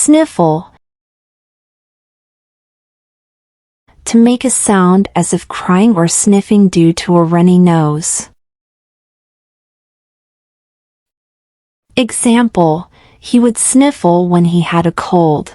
Sniffle. To make a sound as if crying or sniffing due to a runny nose. Example, he would sniffle when he had a cold.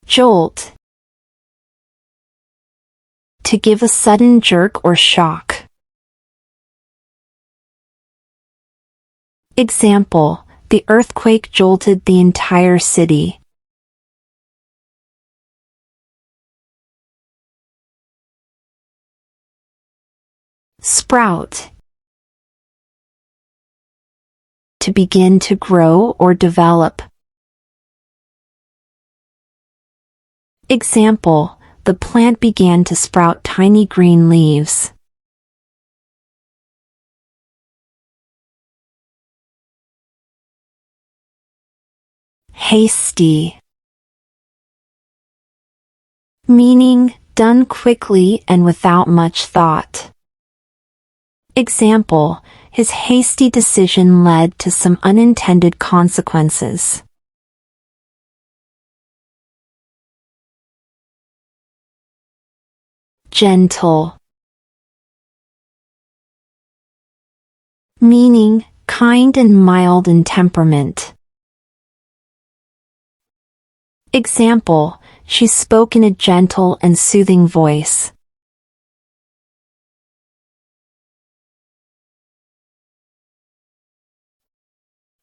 Jolt. To give a sudden jerk or shock. Example, the earthquake jolted the entire city. Sprout. To begin to grow or develop. Example, the plant began to sprout tiny green leaves. Hasty. Meaning, done quickly and without much thought. Example, his hasty decision led to some unintended consequences. Gentle. Meaning, kind and mild in temperament. Example, she spoke in a gentle and soothing voice.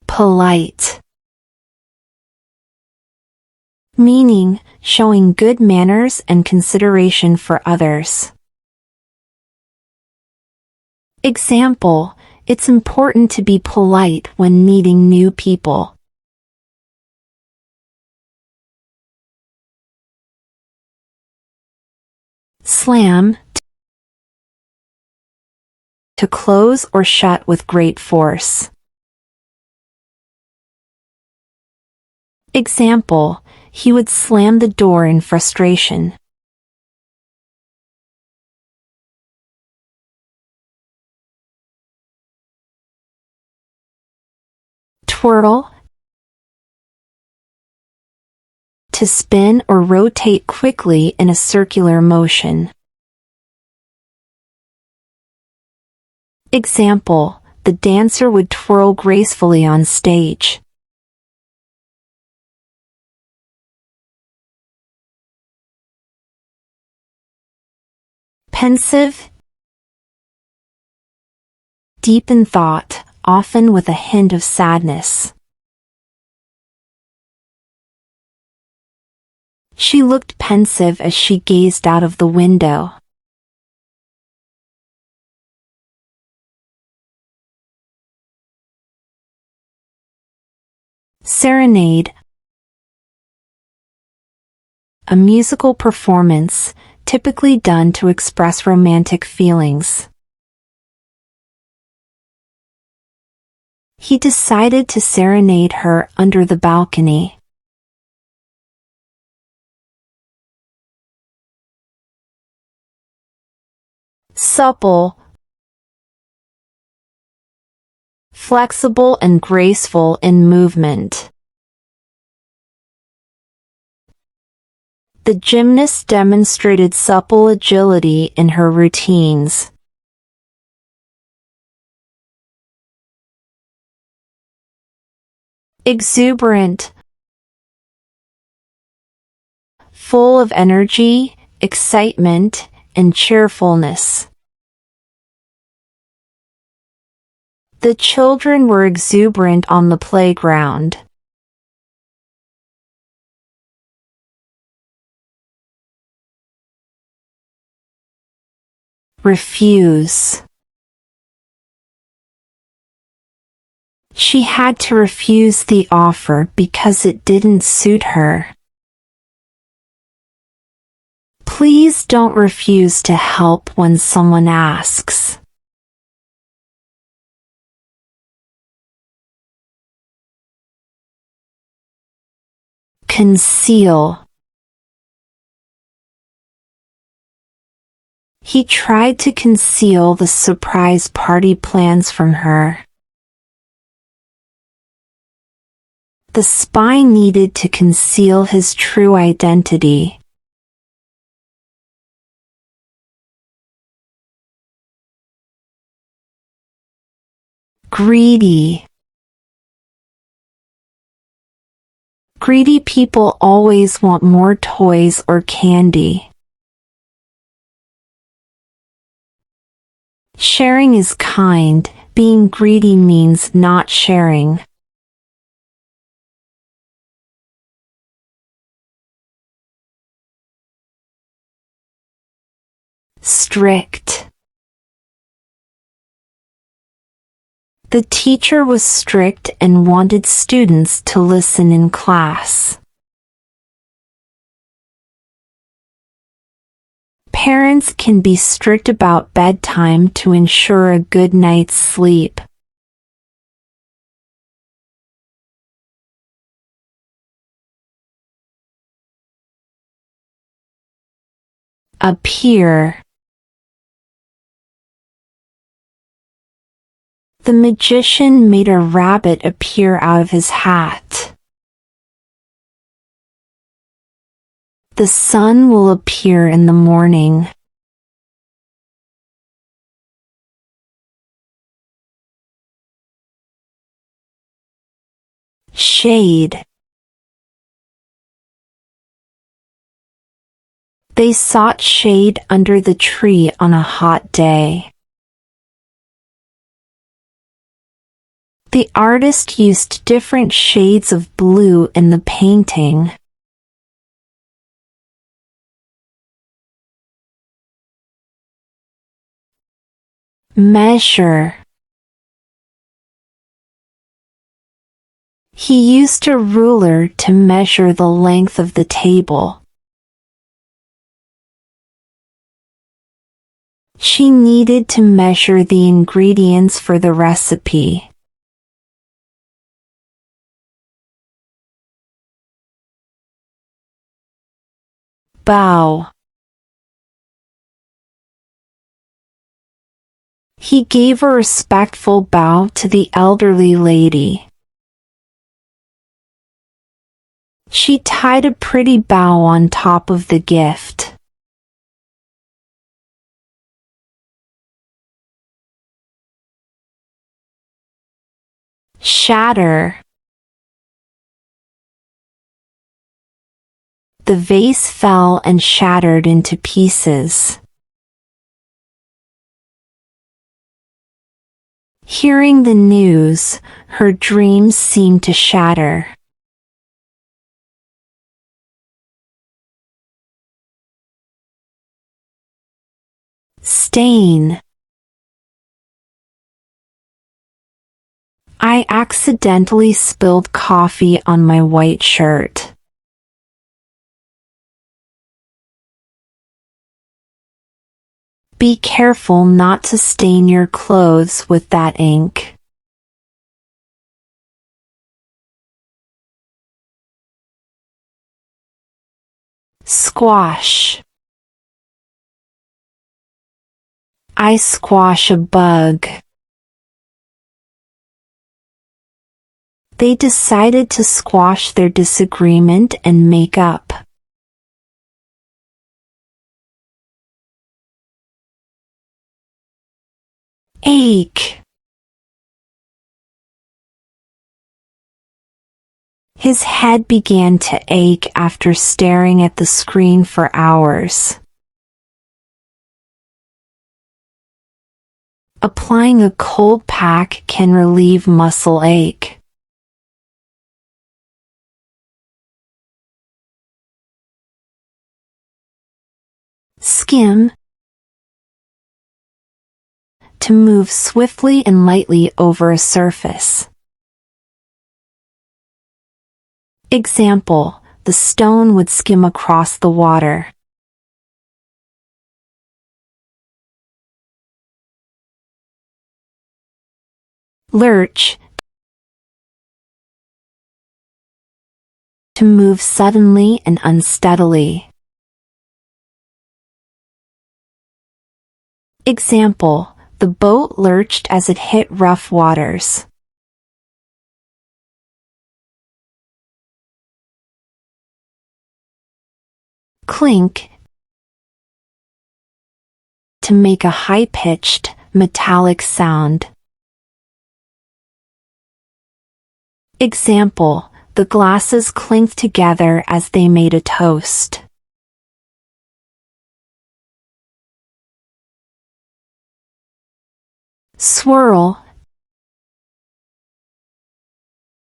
Polite. Meaning, showing good manners and consideration for others. Example, it's important to be polite when meeting new people. Slam. To close or shut with great force. Example, he would slam the door in frustration. Twirl. To spin or rotate quickly in a circular motion. Example, the dancer would twirl gracefully on stage. Pensive. Deep in thought, often with a hint of sadness. She looked pensive as she gazed out of the window. Serenade. A musical performance, typically done to express romantic feelings. He decided to serenade her under the balcony. Supple. Flexible and graceful in movement. The gymnast demonstrated supple agility in her routines. Exuberant. Full of energy, excitement, and cheerfulness. The children were exuberant on the playground. Refuse. She had to refuse the offer because it didn't suit her. Please don't refuse to help when someone asks. Conceal. He tried to conceal the surprise party plans from her. The spy needed to conceal his true identity. Greedy. Greedy people always want more toys or candy. Sharing is kind. Being greedy means not sharing. Strict. The teacher was strict and wanted students to listen in class. Parents can be strict about bedtime to ensure a good night's sleep. Appear. The magician made a rabbit appear out of his hat. The sun will appear in the morning. Shade. They sought shade under the tree on a hot day. The artist used different shades of blue in the painting. Measure. He used a ruler to measure the length of the table. She needed to measure the ingredients for the recipe. Bow. He gave a respectful bow to the elderly lady. She tied a pretty bow on top of the gift. Shatter. The vase fell and shattered into pieces. Hearing the news, her dreams seemed to shatter. Stain. I accidentally spilled coffee on my white shirt. Be careful not to stain your clothes with that ink. Squash. I squash a bug. They decided to squash their disagreement and make up. Ache. His head began to ache after staring at the screen for hours. Applying a cold pack can relieve muscle ache. Skim. To move swiftly and lightly over a surface. Example, the stone would skim across the water. Lurch. To move suddenly and unsteadily. Example, the boat lurched as it hit rough waters. Clink, to make a high-pitched, metallic sound. Example, the glasses clinked together as they made a toast. Swirl,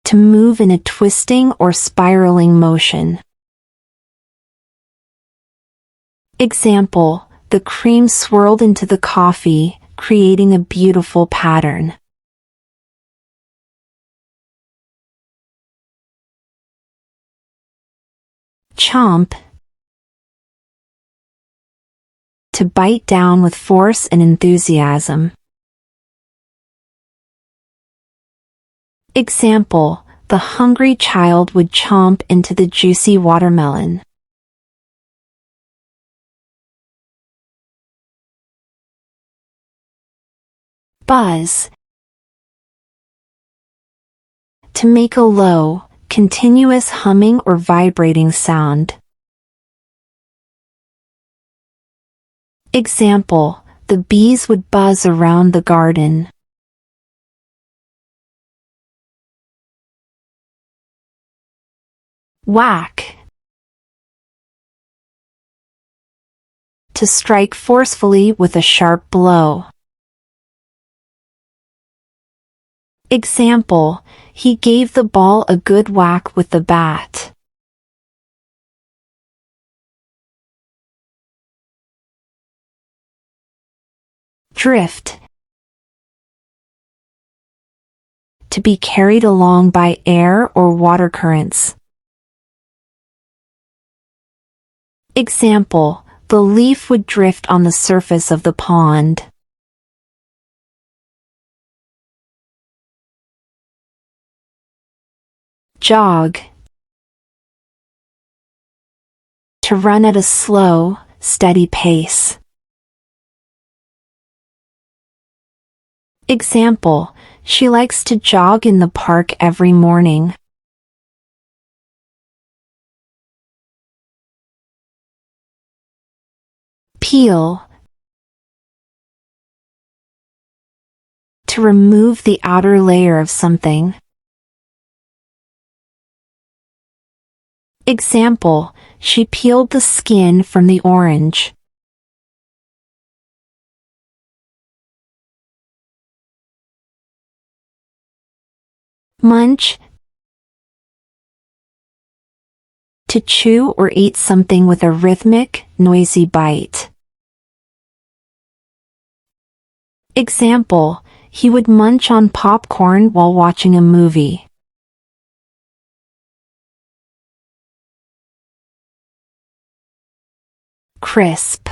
to move in a twisting or spiraling motion. Example, the cream swirled into the coffee, creating a beautiful pattern. Chomp, to bite down with force and enthusiasm. Example, the hungry child would chomp into the juicy watermelon. Buzz, to make a low, continuous humming or vibrating sound. Example, the bees would buzz around the garden. Whack, to strike forcefully with a sharp blow. Example, he gave the ball a good whack with the bat. Drift, to be carried along by air or water currents. Example, the leaf would drift on the surface of the pond. Jog, to run at a slow, steady pace. Example, she likes to jog in the park every morning. Peel, to remove the outer layer of something. Example, she peeled the skin from the orange. Munch, to chew or eat something with a rhythmic, noisy bite. Example, he would munch on popcorn while watching a movie. Crisp,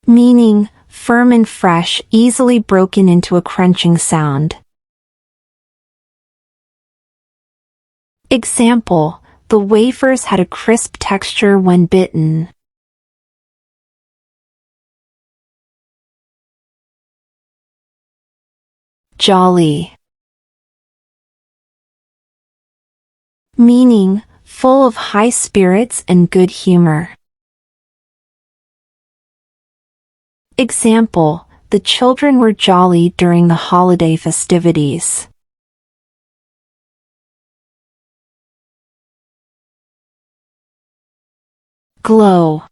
meaning firm and fresh, easily broken into a crunching sound. Example, the wafers had a crisp texture when bitten. Jolly, meaning full of high spirits and good humor. Example, the children were jolly during the holiday festivities. Glow,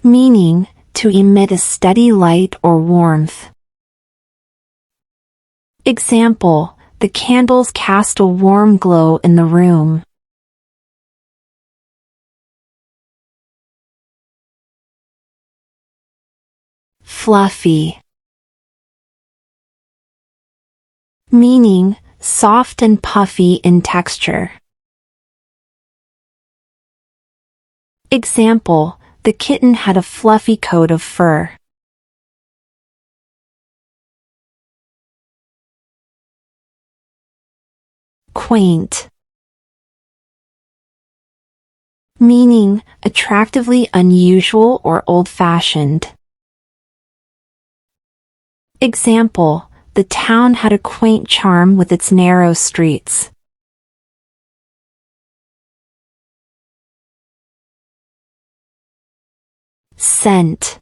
meaning to emit a steady light or warmth. Example, the candles cast a warm glow in the room. Fluffy, meaning soft and puffy in texture. Example, the kitten had a fluffy coat of fur. Quaint, meaning attractively unusual or old-fashioned. Example, the town had a quaint charm with its narrow streets. Scent,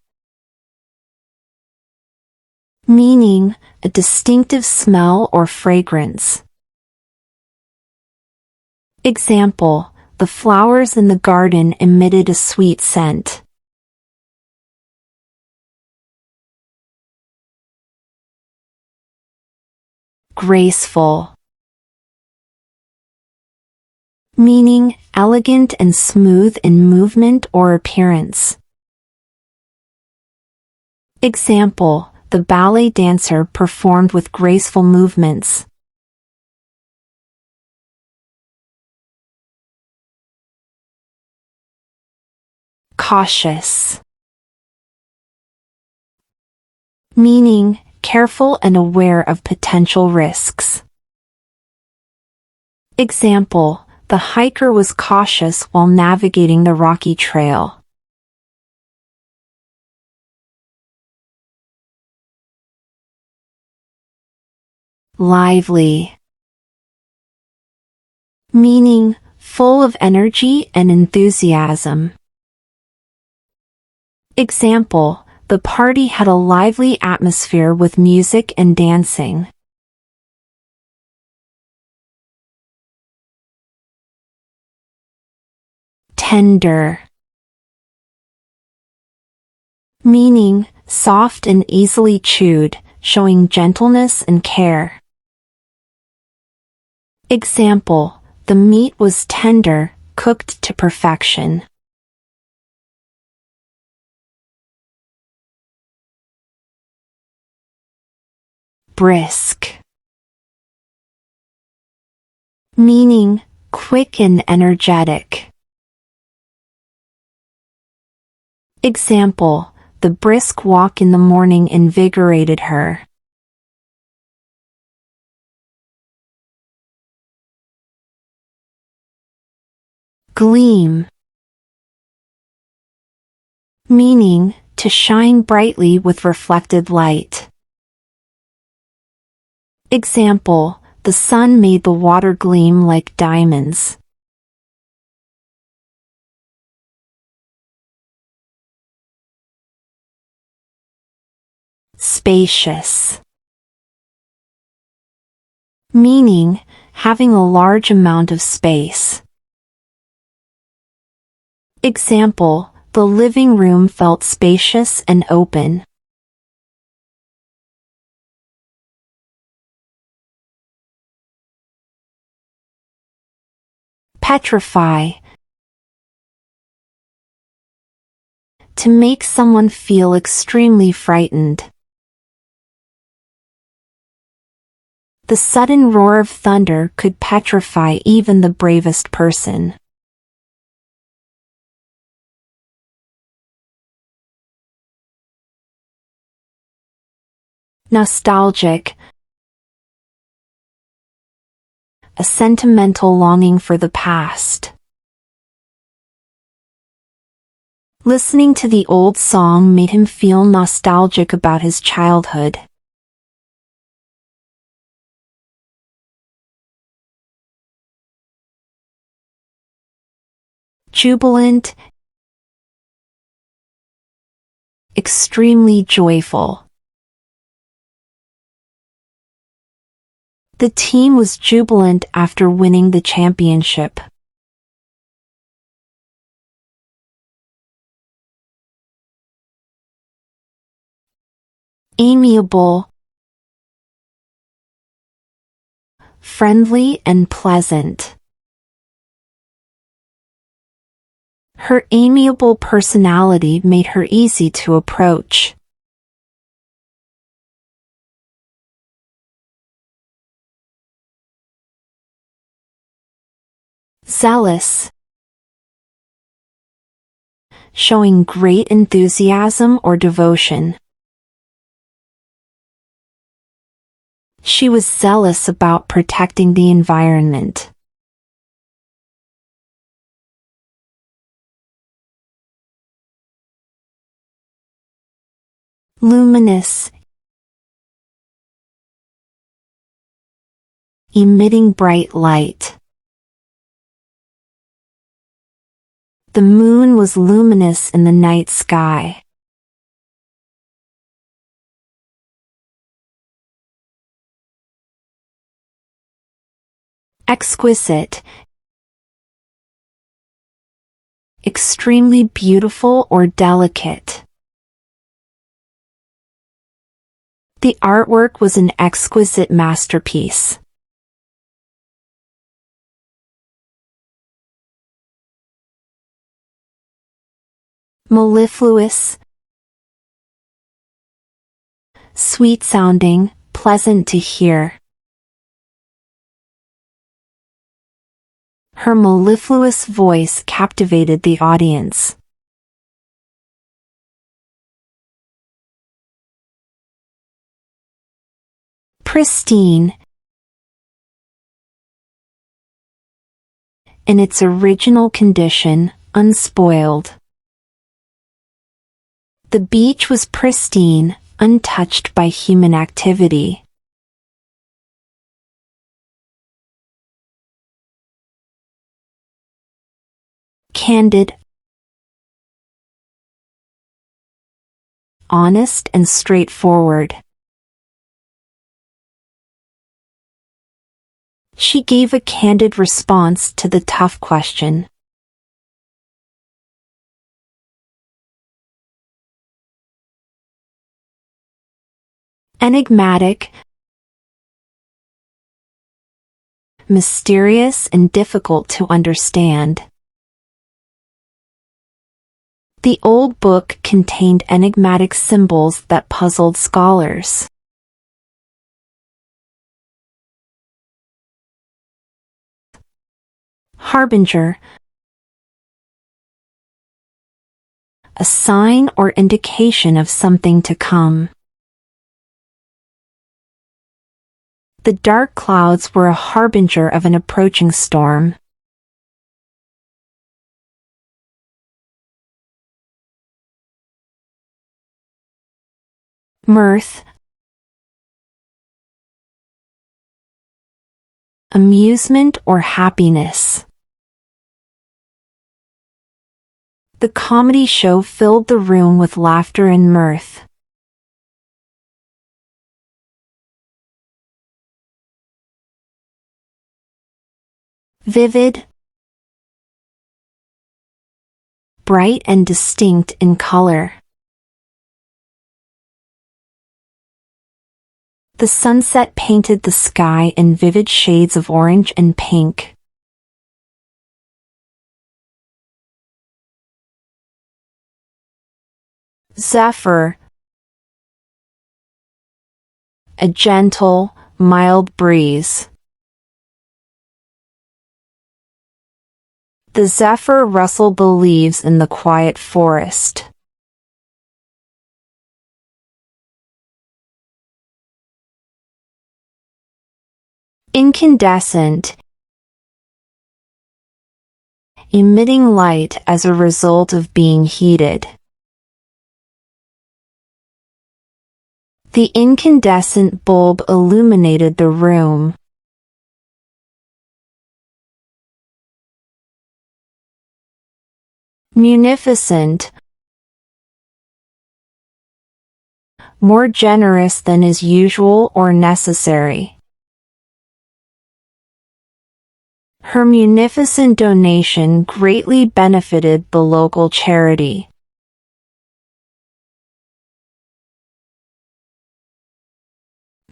meaning a distinctive smell or fragrance. Example, the flowers in the garden emitted a sweet scent. Graceful, meaning elegant and smooth in movement or appearance. Example, the ballet dancer performed with graceful movements. Cautious, meaning careful and aware of potential risks. Example, the hiker was cautious while navigating the rocky trail. Lively, meaning full of energy and enthusiasm. Example, the party had a lively atmosphere with music and dancing. Tender, meaning soft and easily chewed, showing gentleness and care. Example, the meat was tender, cooked to perfection. Brisk, meaning quick and energetic. Example, the brisk walk in the morning invigorated her. Gleam, meaning to shine brightly with reflected light. Example, the sun made the water gleam like diamonds. Spacious, meaning having a large amount of space. Example, the living room felt spacious and open. Petrify, to make someone feel extremely frightened. The sudden roar of thunder could petrify even the bravest person. Nostalgic, a sentimental longing for the past. Listening to the old song made him feel nostalgic about his childhood. Jubilant, extremely joyful. The team was jubilant after winning the championship. Amiable, friendly and pleasant. Her amiable personality made her easy to approach. Zealous, showing great enthusiasm or devotion. She was zealous about protecting the environment. luminous, emitting bright light. The moon was luminous in the night sky. Exquisite, extremely beautiful or delicate. The artwork was an exquisite masterpiece. Mellifluous, sweet-sounding, pleasant to hear. Her mellifluous voice captivated the audience. Pristine, in its original condition, unspoiled. The beach was pristine, untouched by human activity. Candid, honest and straightforward. She gave a candid response to the tough question. Enigmatic, mysterious and difficult to understand. The old book contained enigmatic symbols that puzzled scholars. Harbinger, a sign or indication of something to come. The dark clouds were a harbinger of an approaching storm. Mirth, amusement or happiness. The comedy show filled the room with laughter and mirth. Vivid, bright and distinct in color. The sunset painted the sky in vivid shades of orange and pink. Zephyr, a gentle, mild breeze. The zephyr rustled the leaves in the quiet forest. Incandescent, emitting light as a result of being heated. The incandescent bulb illuminated the room. Munificent, more generous than is usual or necessary. Her munificent donation greatly benefited the local charity.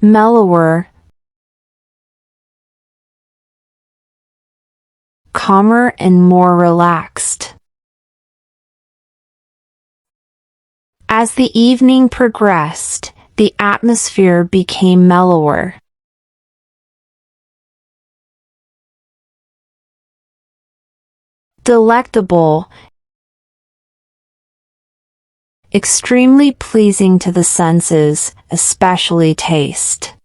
Mellower, calmer and more relaxed. As the evening progressed, the atmosphere became mellower. Delectable, extremely pleasing to the senses, especially taste.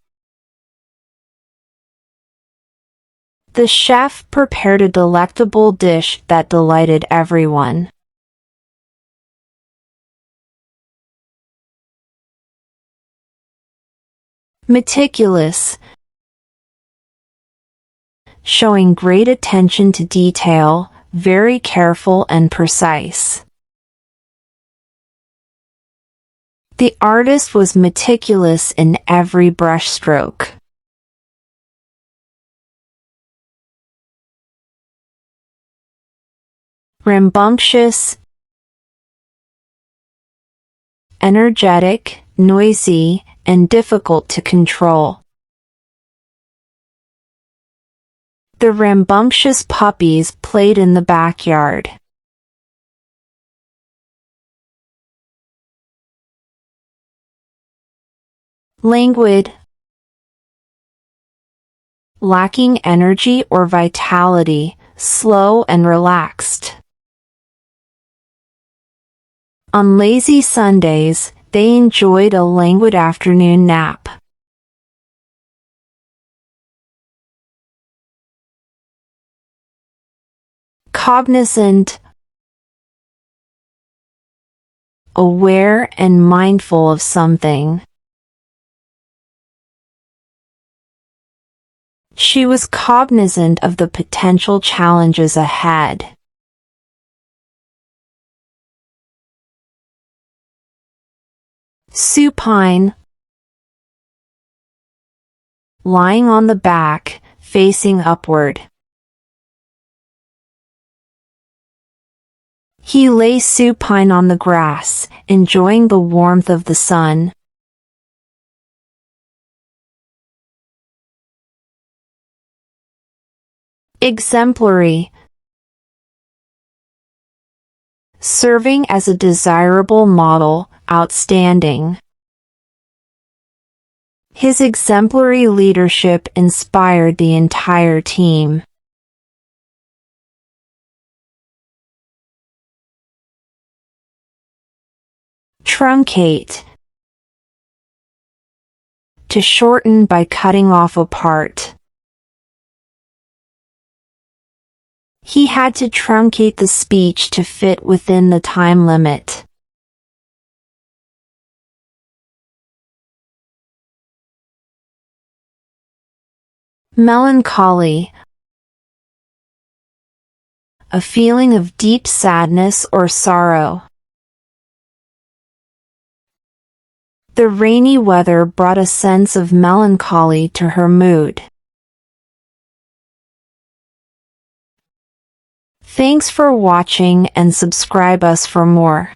The chef prepared a delectable dish that delighted everyone. Meticulous, showing great attention to detail, very careful and precise. The artist was meticulous in every brushstroke. Rambunctious, energetic, noisy, and difficult to control. The rambunctious puppies played in the backyard. Languid, lacking energy or vitality, slow and relaxed. On lazy Sundays, they enjoyed a languid afternoon nap. Cognizant, aware and mindful of something. She was cognizant of the potential challenges ahead. Supine, lying on the back, facing upward. He lay supine on the grass, enjoying the warmth of the sun. Exemplary, serving as a desirable model, outstanding. His exemplary leadership inspired the entire team. Truncate, to shorten by cutting off a part. He had to truncate the speech to fit within the time limit. Melancholy, a feeling of deep sadness or sorrow. The rainy weather brought a sense of melancholy to her mood. Thanks for watching and subscribe us for more.